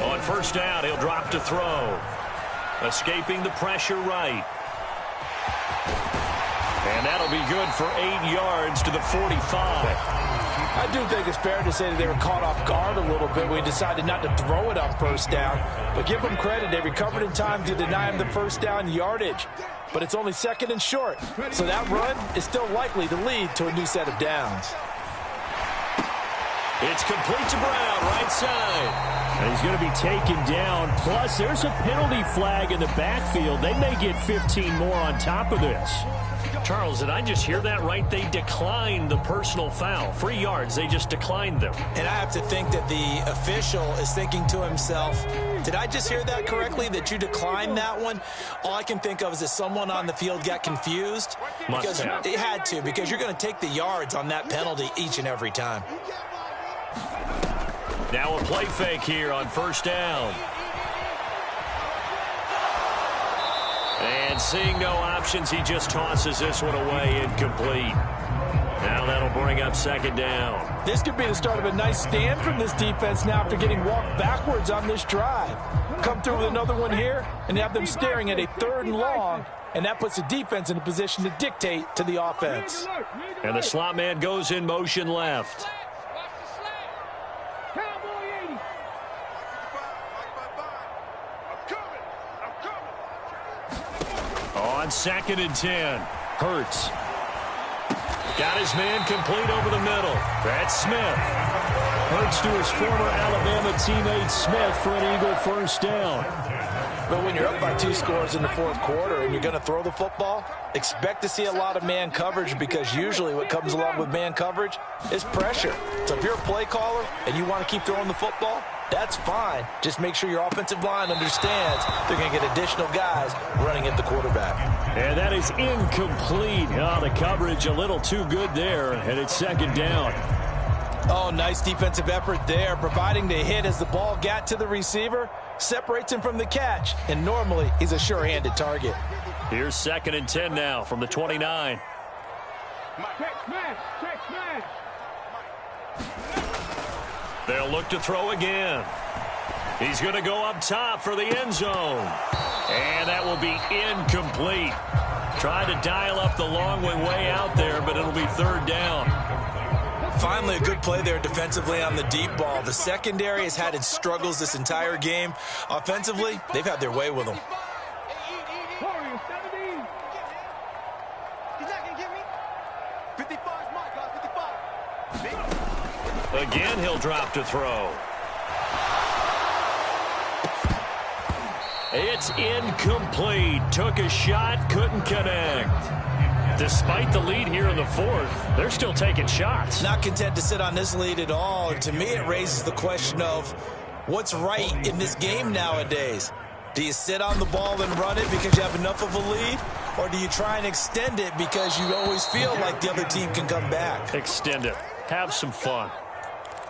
On first down, he'll drop to throw. Escaping the pressure right. And that'll be good for 8 yards to the 45. I do think it's fair to say that they were caught off guard a little bit when we decided not to throw it on first down. But give them credit. They recovered in time to deny him the first down yardage. But it's only second and short. So that run is still likely to lead to a new set of downs. It's complete to Brown, right side. And he's going to be taken down. Plus, there's a penalty flag in the backfield. They may get 15 more on top of this. Charles, did I just hear that right? They declined the personal foul. 3 yards, they just declined them. And I have to think that the official is thinking to himself, did I just hear that correctly, that you declined that one? All I can think of is that someone on the field got confused. Because it had to, because you're going to take the yards on that penalty each and every time. Now a play fake here on first down. And seeing no options, he just tosses this one away incomplete. Now that'll bring up second down. This could be the start of a nice stand from this defense now after getting walked backwards on this drive. Come through with another one here and have them staring at a 3rd and long, and that puts the defense in a position to dictate to the offense. And the slot man goes in motion left. On 2nd and 10, Hurts. Got his man complete over the middle. That's Smith. Hurts to his former Alabama teammate Smith for an Eagle first down. But when you're up by 2 scores in the 4th quarter and you're going to throw the football, expect to see a lot of man coverage, because usually what comes along with man coverage is pressure. So if you're a play caller and you want to keep throwing the football, that's fine. Just make sure your offensive line understands they're going to get additional guys running at the quarterback. And that is incomplete. Oh, the coverage a little too good there, and it's second down. Oh, nice defensive effort there, providing the hit as the ball got to the receiver, separates him from the catch, and normally he's a sure-handed target. Here's 2nd and 10 now from the 29. Check smash. They'll look to throw again. He's going to go up top for the end zone. And that will be incomplete. Tried to dial up the long way out there, but it'll be 3rd down. Finally, a good play there defensively on the deep ball. The secondary has had its struggles this entire game. Offensively, they've had their way with them. Again, he'll drop to throw. It's incomplete. Took a shot, couldn't connect. Despite the lead here in the 4th, they're still taking shots. Not content to sit on this lead at all. And to me, it raises the question of what's right in this game nowadays. Do you sit on the ball and run it because you have enough of a lead? Or do you try and extend it because you always feel like the other team can come back? Extend it. Have some fun.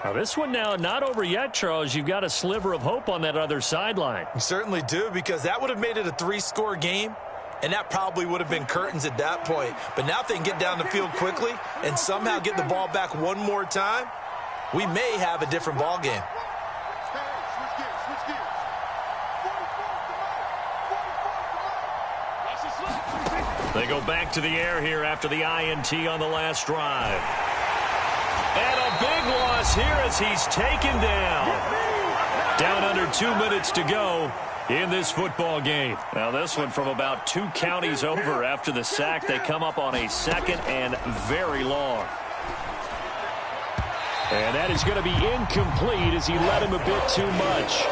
Now, this one now not over yet, Charles. You've got a sliver of hope on that other sideline. You certainly do, because that would have made it a 3-score game, and that probably would have been curtains at that point. But now if they can get down the field quickly and somehow get the ball back one more time, we may have a different ball game. They go back to the air here after the INT on the last drive. And a big loss here as he's taken down. Down under 2 minutes to go in this football game. Now this one from about 2 counties over after the sack. They come up on a 2nd and very long. And that is going to be incomplete as he led him a bit too much.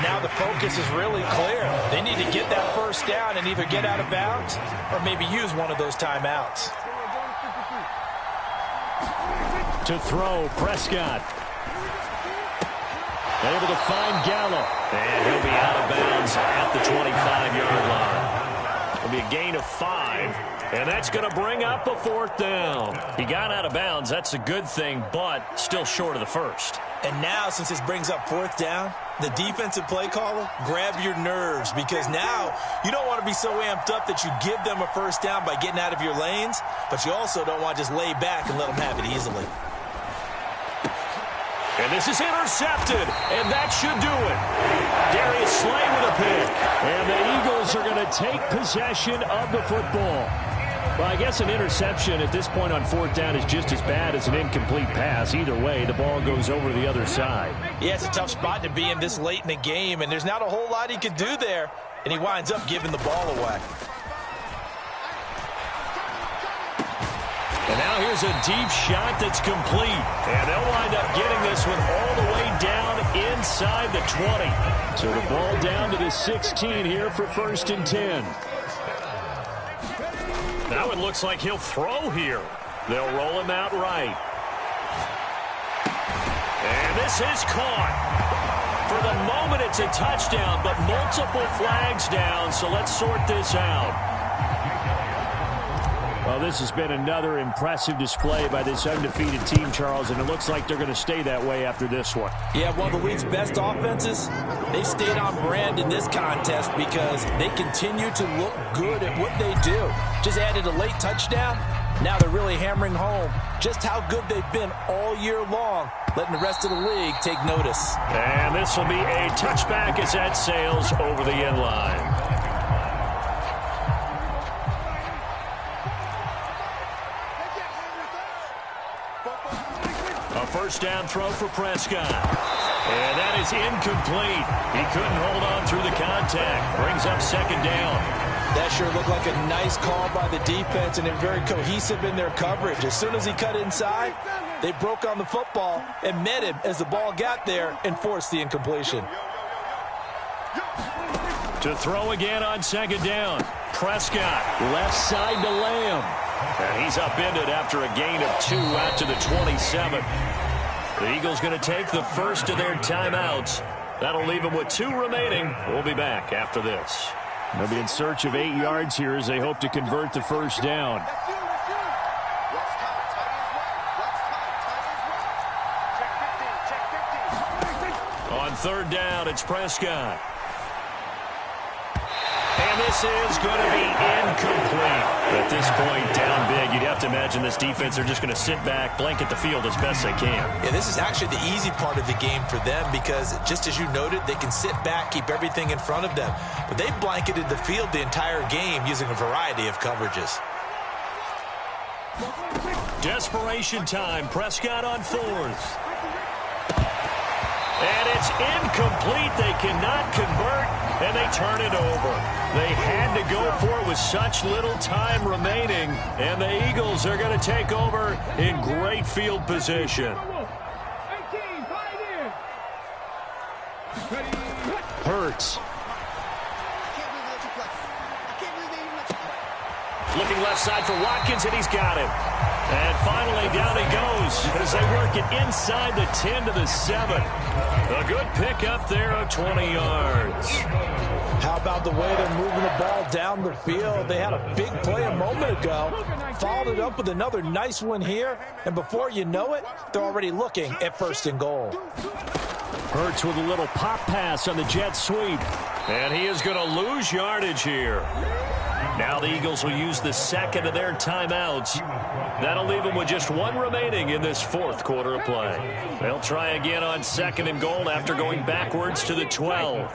Now the focus is really clear. They need to get that first down and either get out of bounds or maybe use one of those timeouts. To throw, Prescott. Able to find Gallup. And he'll be out of bounds at the 25-yard line. It'll be a gain of 5, and that's going to bring up a 4th down. He got out of bounds. That's a good thing, but still short of the first. And now, since this brings up 4th down, the defensive play caller, grab your nerves, because now you don't want to be so amped up that you give them a 1st down by getting out of your lanes, but you also don't want to just lay back and let them have it easily. And this is intercepted, and that should do it. Darius Slay with a pick. And the Eagles are going to take possession of the football. Well, I guess an interception at this point on 4th down is just as bad as an incomplete pass. Either way, the ball goes over to the other side. Yeah, it's a tough spot to be in this late in the game, and there's not a whole lot he could do there, and he winds up giving the ball away. And now here's a deep shot that's complete. And they'll wind up getting this one all the way down inside the 20. So the ball down to the 16 here for 1st and 10. Now it looks like he'll throw here. They'll roll him out right. And this is caught. For the moment, it's a touchdown, but multiple flags down, so let's sort this out. Well, this has been another impressive display by this undefeated team, Charles, and it looks like they're going to stay that way after this one. Yeah, one of the league's best offenses, they stayed on brand in this contest because they continue to look good at what they do. Just added a late touchdown. Now they're really hammering home just how good they've been all year long, letting the rest of the league take notice. And this will be a touchback as that sails over the end line. A 1st down throw for Prescott. And that is incomplete. He couldn't hold on through the contact. Brings up 2nd down. That sure looked like a nice call by the defense, and they're very cohesive in their coverage. As soon as he cut inside, they broke on the football and met him as the ball got there and forced the incompletion. To throw again on 2nd down. Prescott. Left side to Lamb. And he's upended after a gain of 2 out to the 27. The Eagles going to take the first of their timeouts. That'll leave them with 2 remaining. We'll be back after this. They'll be in search of 8 yards here as they hope to convert the 1st down. On 3rd down, it's Prescott. And this is going to be incomplete. At this point, down big, you'd have to imagine this defense are just going to sit back, blanket the field as best they can. Yeah, this is actually the easy part of the game for them because, just as you noted, they can sit back, keep everything in front of them. But they blanketed the field the entire game using a variety of coverages. Desperation time. Prescott on 4th. And it's incomplete. They cannot convert, and they turn it over. They had to go for it with such little time remaining, and the Eagles are going to take over in great field position. Hurts. Looking left side for Watkins, and he's got it. And finally, down he goes as they work it inside the 10 to the 7. A good pickup there of 20 yards. How about the way they're moving the ball down the field? They had a big play a moment ago, followed it up with another nice one here, and before you know it, they're already looking at 1st and goal. Hurts with a little pop pass on the jet sweep. And he is going to lose yardage here. Now the Eagles will use the 2nd of their timeouts. That'll leave them with just 1 remaining in this 4th quarter of play. They'll try again on 2nd and goal after going backwards to the 12.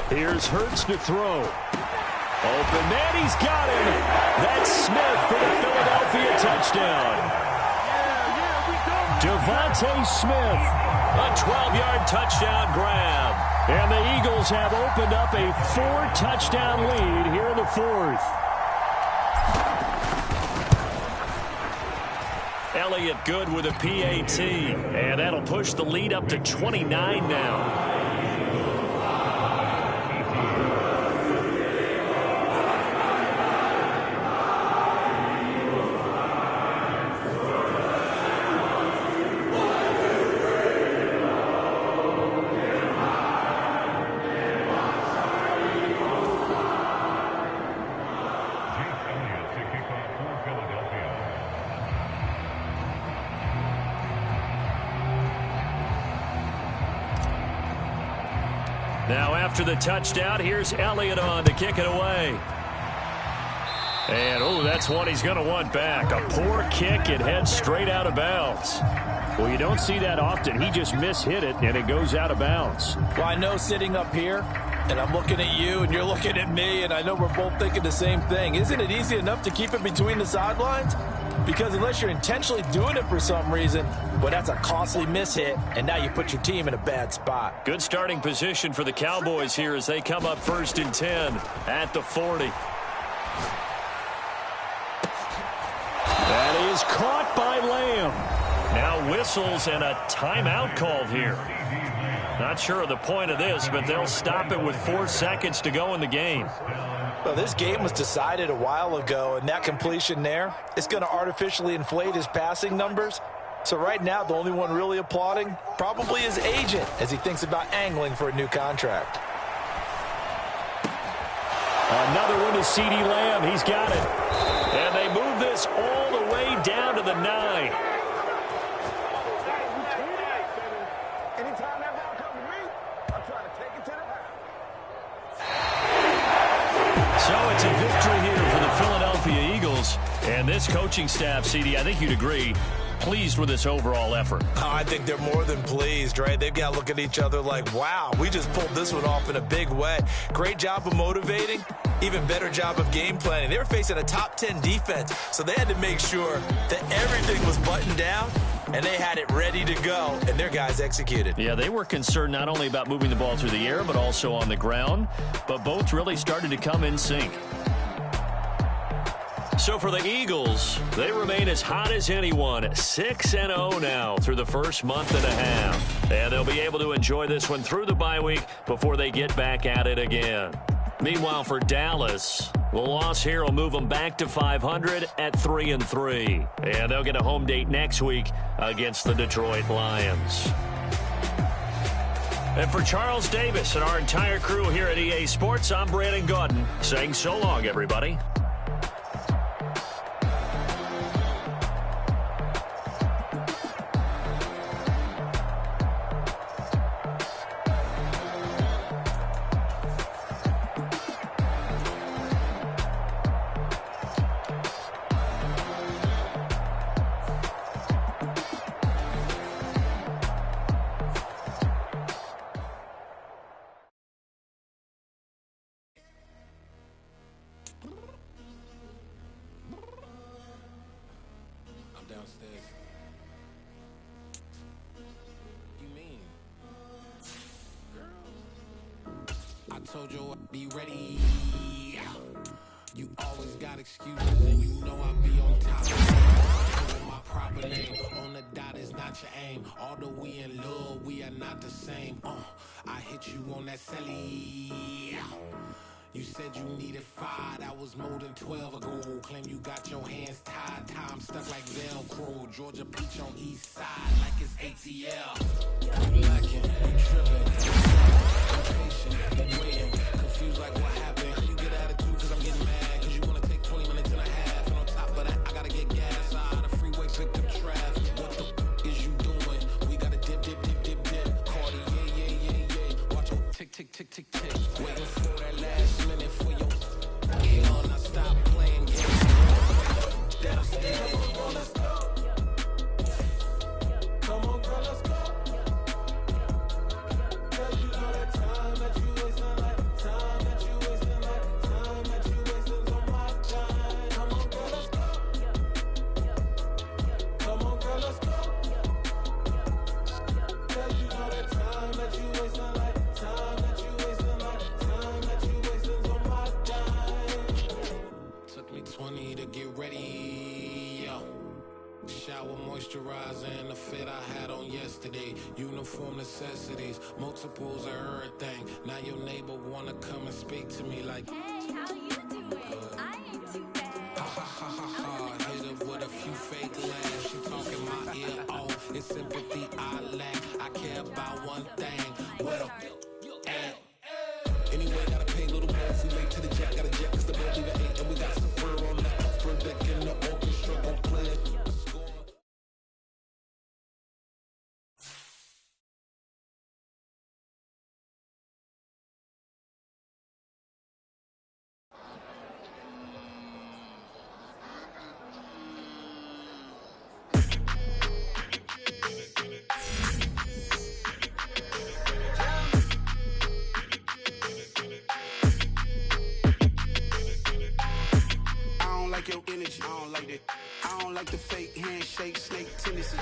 Here's Hurts to throw. Open man, he's got him. That's Smith for the Philadelphia touchdown. Devontae Smith. A 12-yard touchdown grab. And the Eagles have opened up a 4-touchdown lead here in the 4th. Elliott good with a PAT. And that'll push the lead up to 29 now. Now after the touchdown, here's Elliott on to kick it away. And, that's one he's going to want back. A poor kick. It heads straight out of bounds. Well, you don't see that often. He just mishit it, and it goes out of bounds. Well, I know sitting up here, and I'm looking at you, and you're looking at me, and I know we're both thinking the same thing. Isn't it easy enough to keep it between the sidelines? Because unless you're intentionally doing it for some reason, well, that's a costly mishit, and now you put your team in a bad spot. Good starting position for the Cowboys here as they come up 1st and 10 at the 40. That is caught by Lamb. Now whistles and a timeout called here. Not sure of the point of this, but they'll stop it with 4 seconds to go in the game. Well, this game was decided a while ago, and that completion there is going to artificially inflate his passing numbers. So right now, the only one really applauding probably his agent as he thinks about angling for a new contract. Another one to CeeDee Lamb. He's got it. And they move this all the way down to the 9. So it's a victory here for the Philadelphia Eagles. And this coaching staff, CD, I think you'd agree, pleased with this overall effort. Oh, I think they're more than pleased, right? They've got to look at each other like, wow, we just pulled this one off in a big way. Great job of motivating, even better job of game planning. They were facing a top 10 defense, so they had to make sure that everything was buttoned down and they had it ready to go, and their guys executed. Yeah, they were concerned not only about moving the ball through the air, but also on the ground, but both really started to come in sync. So for the Eagles, they remain as hot as anyone, 6-0 now through the first month and a half. And they'll be able to enjoy this one through the bye week before they get back at it again. Meanwhile, for Dallas, the loss here will move them back to 500 at 3-3. And they'll get a home date next week against the Detroit Lions. And for Charles Davis and our entire crew here at EA Sports, I'm Brandon Gaudin saying so long, everybody. Downstairs. You mean? Girl, I told you I'd be ready. You always got excuses and you know I'll be on top. My proper name on the dot is not your aim. Although we in love, we are not the same. I hit you on that celly. You said you needed 5, that was more than 12 ago. Claim you got your hands tied, time stuck like Velcro. Georgia Peach on east side like it's ATL. You lacking, you tripping, impatient, waiting, confused like what happened. You get attitude cause I'm getting mad, cause you wanna take 20 minutes and a half. And on top of that, I gotta get gas out of the freeway, pick up traffic. What the is you doing? We gotta dip. Cardi, yeah. Watch your tick. Waiting for that last minute for your on. I stop playing games. Downstairs. Let's go. Come on, girl, let's go. Cause you know that time that you wasting, like time that you wasting, like time that you wasting on my time. Come on, girl, let's go. Come on, girl, let's go. Cause you know that time that you wasting, like time that you wasting, like time that you wasting on my time. Took me 20 to get ready, yo. Shower moisturizer and the fit I had on yesterday. Uniform necessities, multiples of everything. Now your neighbor wanna come and speak to me like, hey, how you doing? I ain't too bad. Ha. Hit her with a few fake laughs. She talking my ear off. It's sympathy I lack. I care about one thing. What up? Anyway, gotta pay a little more. If we late to the jack, gotta jet cause the boat leave at 8. And we got some fur on the upper deck in the orchestra gon' play it. energy. I don't like that. I don't like the fake handshake, snake tendency.